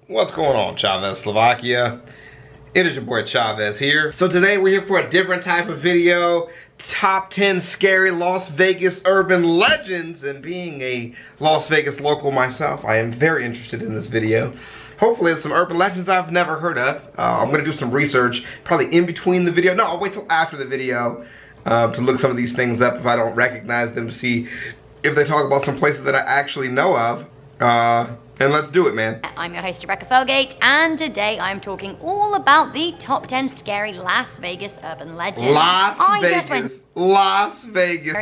What's going on, ChavezzSlovakia? It is your boy Chavez here. So today we're here for a different type of video. Top 10 scary Las Vegas urban legends. And being a Las Vegas local myself, I am very interested in this video. Hopefully it's some urban legends I've never heard of. I'm gonna do some research, probably in between the video. No, I'll wait till after the video to look some of these things up if I don't recognize them, to see if they talk about some places that I actually know of. And let's do it, man. I'm your host, Rebecca Felgate, and today I'm talking all about the top 10 scary Las Vegas urban legends. Las Vegas urban Las Vegas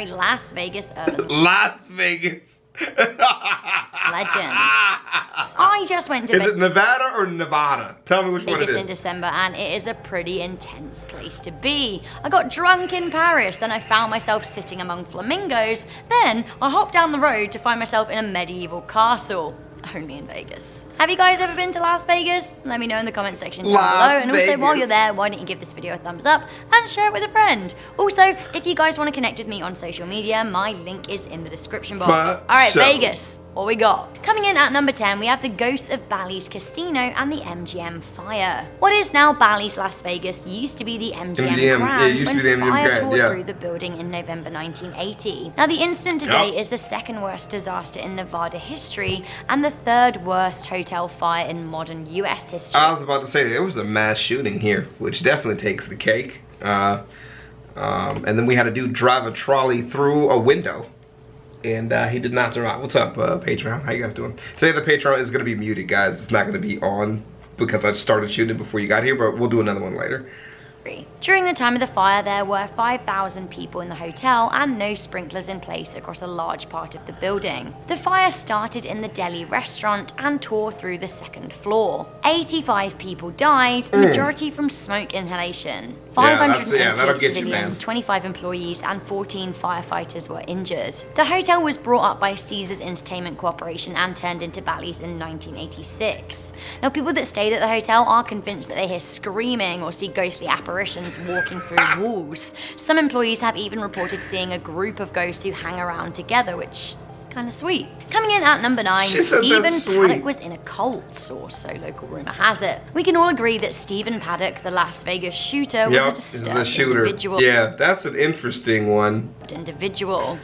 legends. I just went to Is it Nevada or Nevada? Tell me which one it is. Vegas in December, and it is a pretty intense place to be. I got drunk in Paris, then I found myself sitting among flamingos, then I hopped down the road to find myself in a medieval castle. Only in Vegas. Have you guys ever been to Las Vegas? Let me know in the comment section down below. And also, while you're there, why don't you give this video a thumbs up and share it with a friend? Also, if you guys want to connect with me on social media, my link is in the description box. Alright, Vegas, what we got? Coming in at number 10, we have the ghosts of Bally's Casino and the MGM fire. What is now Bally's Las Vegas used to be the MGM Grand when fire tore through the building in November 1980. Now, the incident today is the second worst disaster in Nevada history and the third worst hotel fire in modern US history. I was about to say, there was a mass shooting here, which definitely takes the cake. And then we had a dude drive a trolley through a window. And he did not survive. What's up, Patreon? How you guys doing? Today the Patreon is going to be muted, guys. It's not going to be on because I started shooting before you got here, but we'll do another one later. During the time of the fire, there were 5,000 people in the hotel and no sprinklers in place across a large part of the building. The fire started in the deli restaurant and tore through the second floor. 85 people died, the majority from smoke inhalation. 580 civilians, 25 employees, and 14 firefighters were injured. The hotel was brought up by Caesars Entertainment Corporation and turned into Bally's in 1986. Now, people that stayed at the hotel are convinced that they hear screaming or see ghostly apparitions walking through walls. Some employees have even reported seeing a group of ghosts who hang around together, which is kind of sweet. Coming in at number 9, Stephen Paddock was in a cult, or so local rumor has it. We can all agree that Stephen Paddock, the Las Vegas shooter, was a disturbed individual. Yeah, that's an interesting one.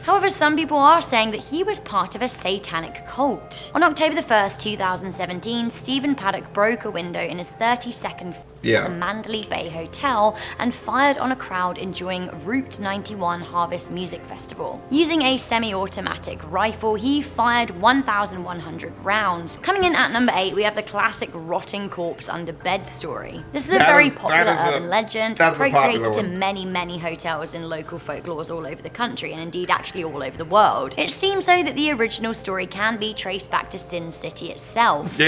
However, some people are saying that he was part of a satanic cult. On October the 1st, 2017, Stephen Paddock broke a window in his 32nd floor at the Mandalay Bay Hotel and fired on a crowd enjoying Route 91 Harvest Music Festival. Using a semi-automatic rifle, he fired 1,100 rounds. Coming in at number 8, we have the classic rotting corpse under bed story. This is a very popular urban legend, appropriated to many hotels and local folklores all over the country, and indeed actually all over the world. It seems so that the original story can be traced back to Sin City itself.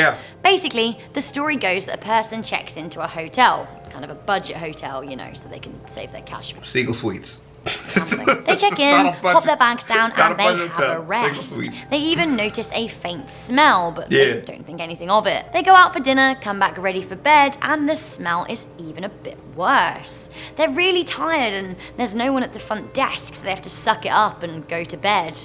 Basically, the story goes that a person checks into a hotel, kind of a budget hotel, you know, so they can save their cash. Seagull Suites. They check in, pop their bags down, and they have a rest. They even notice a faint smell, but they don't think anything of it. They go out for dinner, come back ready for bed, and the smell is even a bit worse. They're really tired and there's no one at the front desk, so they have to suck it up and go to bed.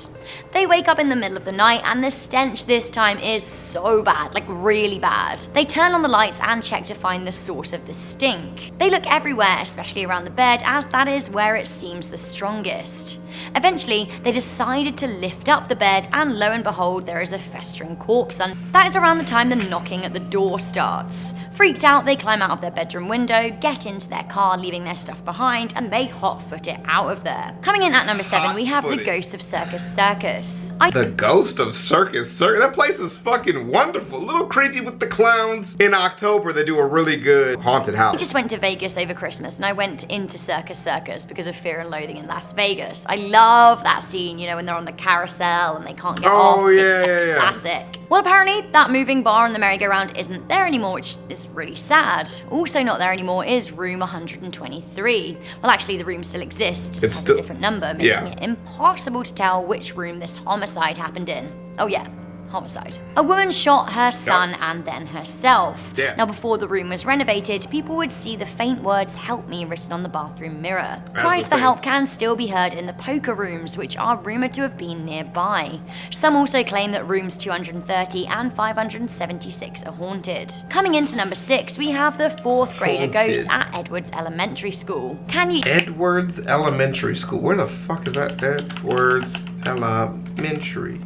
They wake up in the middle of the night and the stench this time is so bad, like really bad. They turn on the lights and check to find the source of the stink. They look everywhere, especially around the bed, as that is where it seems the strongest. Eventually, they decided to lift up the bed, and lo and behold, there is a festering corpse, and that is around the time the knocking at the door starts. Freaked out, they climb out of their bedroom window, get into their car, leaving their stuff behind, and they hot-foot it out of there. Coming in at number 7, we have the ghost of Circus. The ghost of Circus. That place is fucking wonderful. A little creepy with the clowns. In October, they do a really good haunted house. I just went to Vegas over Christmas, and I went into Circus because of Fear and Loathing in Las Vegas. I love that scene, you know, when they're on the carousel and they can't get off. It's a classic. Well, apparently that moving bar on the merry-go-round isn't there anymore, which is really sad. Also not there anymore is room 123. Well, actually the room still exists, it just has a different number, making it impossible to tell which room this homicide happened in. Oh yeah, homicide. A woman shot her son and then herself. Yeah. Now, before the room was renovated, people would see the faint words "help me" written on the bathroom mirror. Cries for help can still be heard in the poker rooms, which are rumored to have been nearby. Some also claim that rooms 230 and 576 are haunted. Coming into number 6, we have the 4th grader ghost at Edwards Elementary School. Can you... Edwards Elementary School. Where the fuck is that? Edwards Elementary.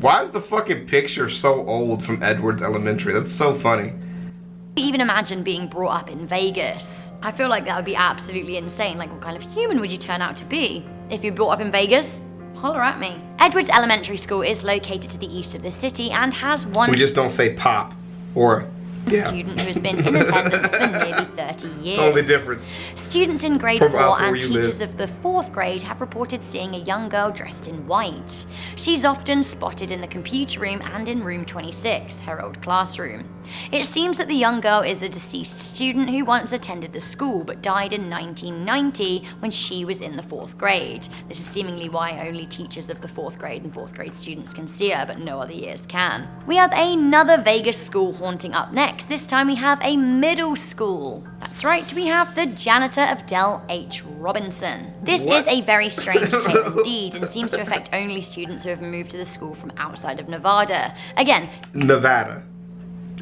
Why is the fucking picture so old from Edwards Elementary? That's so funny. even imagine being brought up in Vegas? I feel like that would be absolutely insane. Like, what kind of human would you turn out to be? If you're brought up in Vegas, holler at me. Edwards Elementary School is located to the east of the city and has one... We just don't say pop or... student who has been in attendance for nearly 30 years. Totally different. Students in grade 4 and teachers of the 4th grade have reported seeing a young girl dressed in white. She's often spotted in the computer room and in room 26, her old classroom. It seems that the young girl is a deceased student who once attended the school but died in 1990 when she was in the 4th grade. This is seemingly why only teachers of the 4th grade and 4th grade students can see her, but no other years can. We have another Vegas school haunting up next. This time we have a middle school. That's right, we have the janitor of Del H. Robinson. This is a very strange tale indeed and seems to affect only students who have moved to the school from outside of Nevada. Again, Nevada.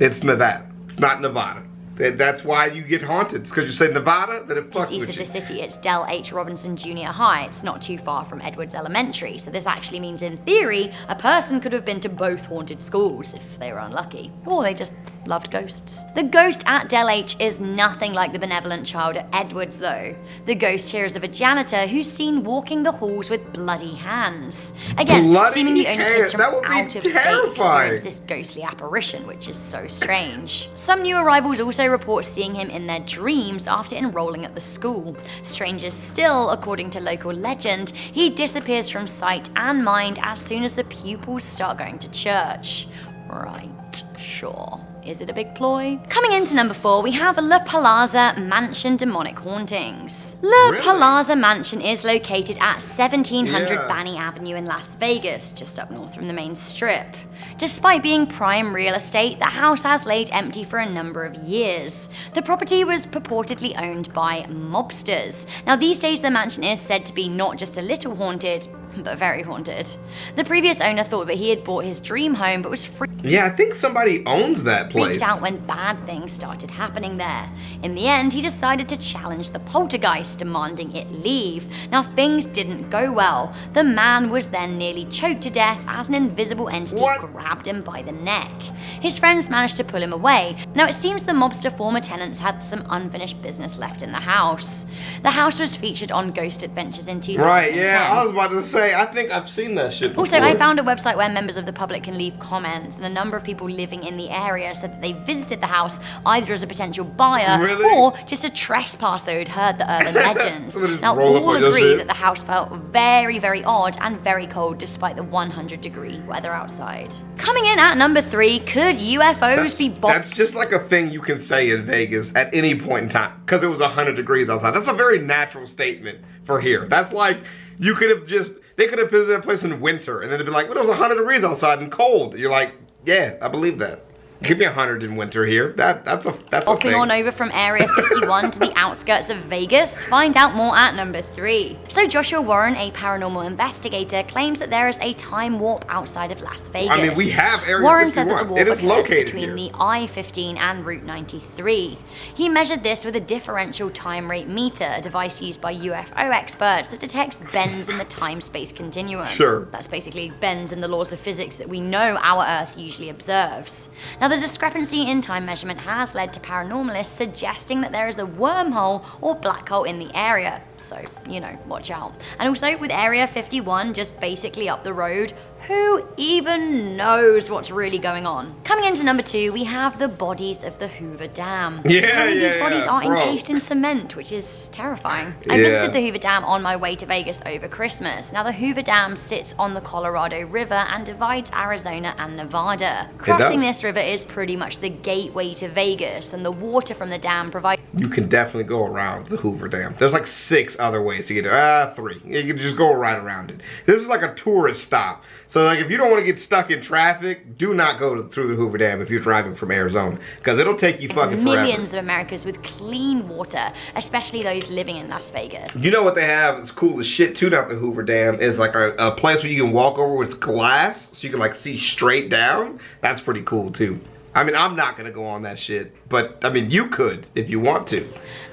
It's Nevada. It's not Nevada. That's why you get haunted. It's because you say Nevada, then it fucks with you. Just east of the city, it's Del H. Robinson Junior High. It's not too far from Edwards Elementary, so this actually means, in theory, a person could have been to both haunted schools if they were unlucky. Or they just loved ghosts. The ghost at Del H is nothing like the benevolent child at Edwards, though. The ghost here is of a janitor who's seen walking the halls with bloody hands. Again, seemingly only kids from out of state experience this ghostly apparition, which is so strange. Some new arrivals also report seeing him in their dreams after enrolling at the school. Stranger still, according to local legend, he disappears from sight and mind as soon as the pupils start going to church. Right, sure. Is it a big ploy? Coming into number 4, we have Le Palazzo Mansion Demonic Hauntings. Le Palazzo Mansion is located at 1700 Banny Avenue in Las Vegas, just up north from the main strip. Despite being prime real estate, the house has laid empty for a number of years. The property was purportedly owned by mobsters. Now, these days the mansion is said to be not just a little haunted, but very haunted. The previous owner thought that he had bought his dream home, but was Yeah, I think somebody owns that place. Freaked out when bad things started happening there. In the end, he decided to challenge the poltergeist, demanding it leave. Now, things didn't go well. The man was then nearly choked to death as an invisible entity grabbed him by the neck. His friends managed to pull him away. Now, it seems the mobster former tenants had some unfinished business left in the house. The house was featured on Ghost Adventures in 2010. Right, yeah, I was about to say, I think I've seen that shit before. Also, I found a website where members of the public can leave comments, and a number of people living in the area said that they visited the house either as a potential buyer or just a trespasser who'd heard the urban legends. Now, all agree that the house felt very, very odd and very cold despite the 100-degree weather outside. Coming in at number 3, could UFOs be... That's just like a thing you can say in Vegas at any point in time, because it was 100 degrees outside. That's a very natural statement for here. That's like, you could have just... They could have visited that place in winter, and then it'd be like, well, it was 100 degrees outside and cold. You're like, yeah, I believe that. Give me 100 in winter here. That's a thing. Hopping on over from Area 51 to the outskirts of Vegas, find out more at number 3. So Joshua Warren, a paranormal investigator, claims that there is a time warp outside of Las Vegas. I mean, we have Area 51. Warren said that the warp occurs between here. the I-15 and Route 93. He measured this with a differential time rate meter, a device used by UFO experts that detects bends in the time-space continuum. Sure. That's basically bends in the laws of physics that we know our Earth usually observes. Now, the discrepancy in time measurement has led to paranormalists suggesting that there is a wormhole or black hole in the area. So, you know, watch out. And also, with Area 51 just basically up the road, who even knows what's really going on? Coming into number 2, we have the bodies of the Hoover Dam. These bodies are encased in cement, which is terrifying. I visited the Hoover Dam on my way to Vegas over Christmas. Now, the Hoover Dam sits on the Colorado River and divides Arizona and Nevada. Crossing this river is pretty much the gateway to Vegas, and the water from the dam provides... You can definitely go around the Hoover Dam. There's like 6 other ways to get there. 3. You can just go right around it. This is like a tourist stop. So like if you don't want to get stuck in traffic, do not go through the Hoover Dam if you're driving from Arizona, because it'll take you fucking forever. Millions of Americans with clean water, especially those living in Las Vegas. You know what they have? It's cool as shit too. Not the Hoover Dam is like a place where you can walk over with glass, so you can like see straight down. That's pretty cool too. I mean, I'm not gonna go on that shit, but I mean, you could if you want to.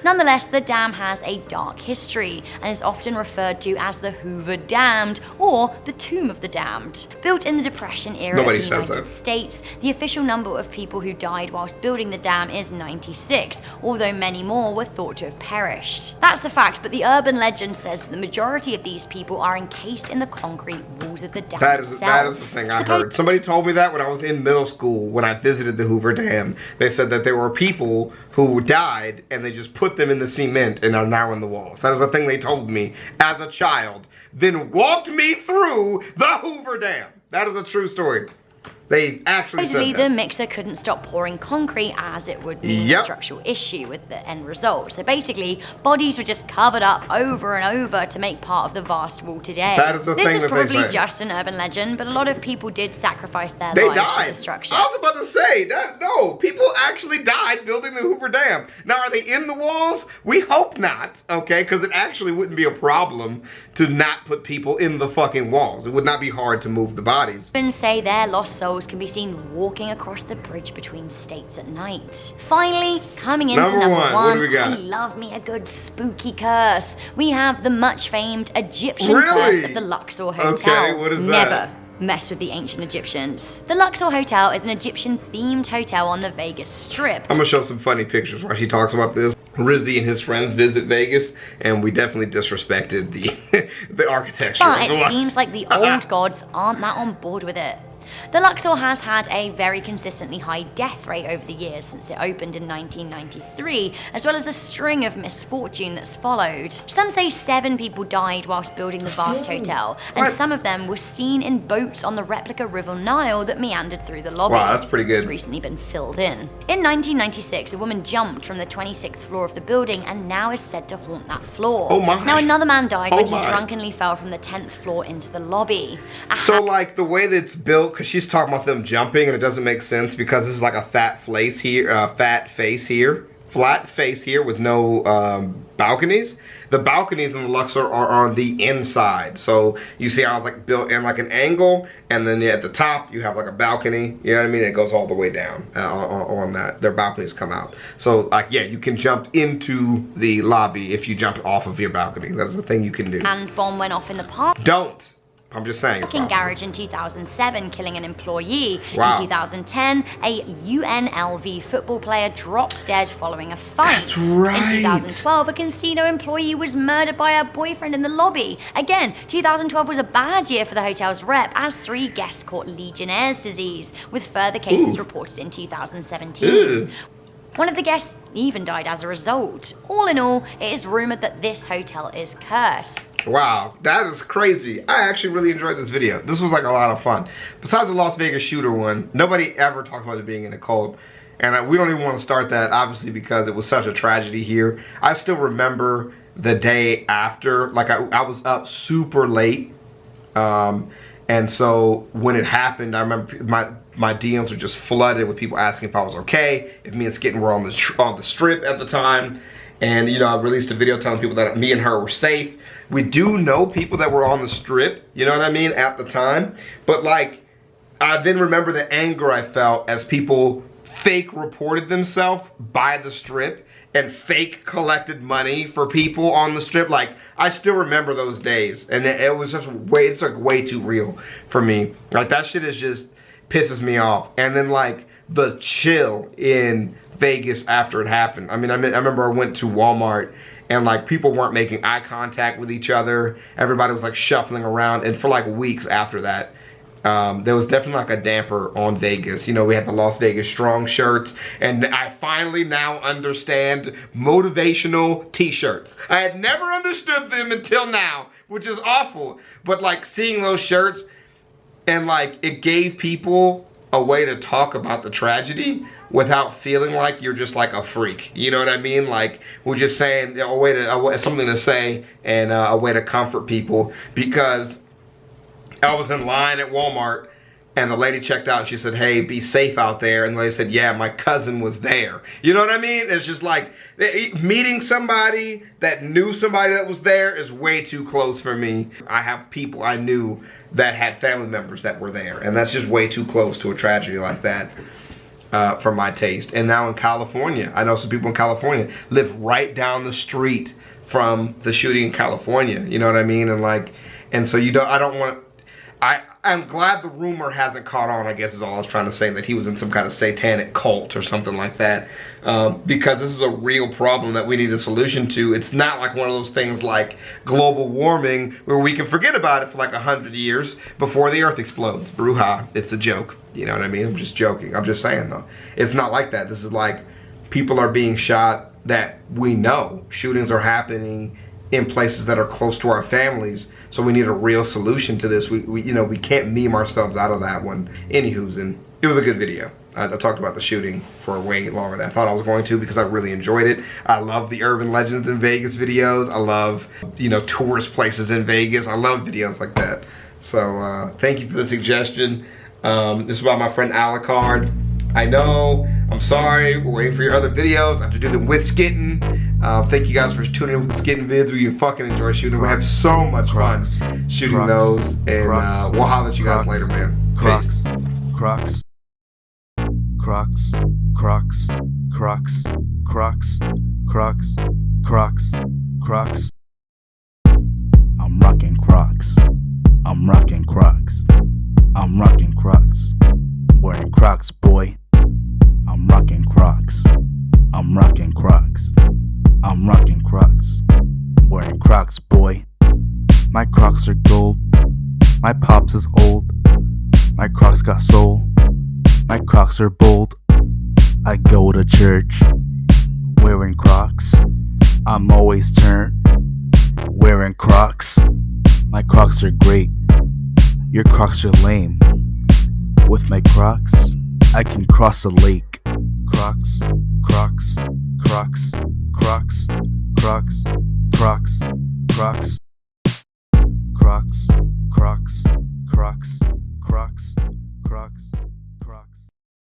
Nonetheless, the dam has a dark history and is often referred to as the Hoover Damned or the Tomb of the Damned. Built in the Depression era of the United States, the official number of people who died whilst building the dam is 96, although many more were thought to have perished. That's the fact, but the urban legend says that the majority of these people are encased in the concrete walls of the dam itself. That is the thing I heard. Somebody told me that when I was in middle school, when I visited the Hoover Dam. They said that there were people who died and they just put them in the cement and are now in the walls. That is the thing they told me as a child, then walked me through the Hoover Dam. That is a true story. They actually said that. The mixer couldn't stop pouring concrete as it would be a structural issue with the end result. So basically, bodies were just covered up over and over to make part of the vast wall today. That is the thing that they say. This is probably just an urban legend, but a lot of people did sacrifice their lives for the structure. I was about to say, that no, people actually died building the Hoover Dam. Now, are they in the walls? We hope not, okay? Because it actually wouldn't be a problem to not put people in the fucking walls. It would not be hard to move the bodies. Even say their lost souls can be seen walking across the bridge between states at night. Finally, coming into number one, what do we got? I love me a good spooky curse. We have the much famed Egyptian curse of the Luxor Hotel. Okay, what is that? Never mess with the ancient Egyptians. The Luxor Hotel is an Egyptian-themed hotel on the Vegas Strip. I'm gonna show some funny pictures while she talks about this. Rizzy and his friends visit Vegas, and we definitely disrespected the architecture. But it seems like the old gods aren't that on board with it. The Luxor has had a very consistently high death rate over the years since it opened in 1993, as well as a string of misfortune that's followed. Some say 7 people died whilst building the vast hotel, and some of them were seen in boats on the replica River Nile that meandered through the lobby. Wow, that's pretty good. It's recently been filled in. In 1996, a woman jumped from the 26th floor of the building and now is said to haunt that floor. Oh my. Now another man died when he drunkenly fell from the 10th floor into the lobby. So like the way that it's built, because she's talking about them jumping and it doesn't make sense because this is like a flat face here with no balconies. The balconies in the Luxor are on the inside, so you see how it's like built in like an angle, and then at the top you have like a balcony. You know what I mean? It goes all the way down on that. Their balconies come out, so like yeah, you can jump into the lobby if you jump off of your balcony. That's the thing you can do. And bomb went off in the park. Don't. I'm just saying. Parking garage in 2007, killing an employee. Wow. In 2010, a UNLV football player dropped dead following a fight. That's right. In 2012, a casino employee was murdered by her boyfriend in the lobby. Again, 2012 was a bad year for the hotel's rep, as 3 guests caught Legionnaire's disease, with further cases reported in 2017. One of the guests even died as a result. All in all, it is rumored that this hotel is cursed. Wow, that is crazy. I actually really enjoyed this video. This was like a lot of fun. Besides the Las Vegas shooter one, nobody ever talked about it being in a cult. And we don't even want to start that, obviously, because it was such a tragedy here. I still remember the day after, like I was up super late. And so when it happened, I remember my DMs were just flooded with people asking if I was okay, if me and Skitten were on the strip at the time. And you know, I released a video telling people that me and her were safe. We do know people that were on the strip, you know what I mean, at the time. But like, I then remember the anger I felt as people fake reported themselves by the strip and fake collected money for people on the strip. Like, I still remember those days, and it was just it's like way too real for me. Like, that shit is just pisses me off. And then like the chill in Vegas after it happened. I mean, I remember I went to Walmart and like people weren't making eye contact with each other. Everybody was like shuffling around, and for like weeks after that, there was definitely like a damper on Vegas. You know, we had the Las Vegas Strong shirts, and I finally now understand motivational t-shirts. I had never understood them until now, which is awful. But like seeing those shirts, and like it gave people a way to talk about the tragedy without feeling like you're just like a freak. You know what I mean? Like, we're just saying something to say and a way to comfort people, because I was in line at Walmart, and the lady checked out and she said, hey, be safe out there. And the lady said, yeah, my cousin was there. You know what I mean? It's just like, meeting somebody that knew somebody that was there is way too close for me. I have people I knew that had family members that were there, and that's just way too close to a tragedy like that for my taste. And now in California, I know some people in California live right down the street from the shooting in California. You know what I mean? And so I don't want to, I'm glad the rumor hasn't caught on, I guess is all I was trying to say, that he was in some kind of satanic cult or something like that. Because this is a real problem that we need a solution to. It's not like one of those things like global warming where we can forget about it for like 100 years before the earth explodes. Bruja, it's a joke. You know what I mean? I'm just joking. I'm just saying though. It's not like that. This is like people are being shot that we know. Shootings are happening in places that are close to our families. So we need a real solution to this. We can't meme ourselves out of that one. Anywho's, and it was a good video. I talked about the shooting for way longer than I thought I was going to because I really enjoyed it. I love the urban legends in Vegas videos. I love, tourist places in Vegas. I love videos like that. So thank you for the suggestion. This is by my friend Alucard. I know, I'm sorry, we're waiting for your other videos. I have to do them with skitting. Thank you guys for tuning in with the skitting vids. We fucking enjoy shooting. We have so much fun shooting those. And we'll holler at you guys later, man. Crocs. Crocs. Crocs. Crocs. Crocs. Crocs. Crocs. Crocs. Crocs. I'm rocking Crocs. I'm rocking Crocs. I'm rocking Crocs. Wearing Crocs, boy. I'm rocking Crocs. I'm rocking Crocs. I'm rocking Crocs. Wearing Crocs, boy. My Crocs are gold. My pops is old. My Crocs got soul. My Crocs are bold. I go to church wearing Crocs. I'm always turned wearing Crocs. My Crocs are great. Your Crocs are lame. With my Crocs, I can cross a lake. Crocs, Crocs, Crocs, Crocs, Crocs, Crocs, Crocs, Crocs, Crocs, Crocs, Crocs, Crocs.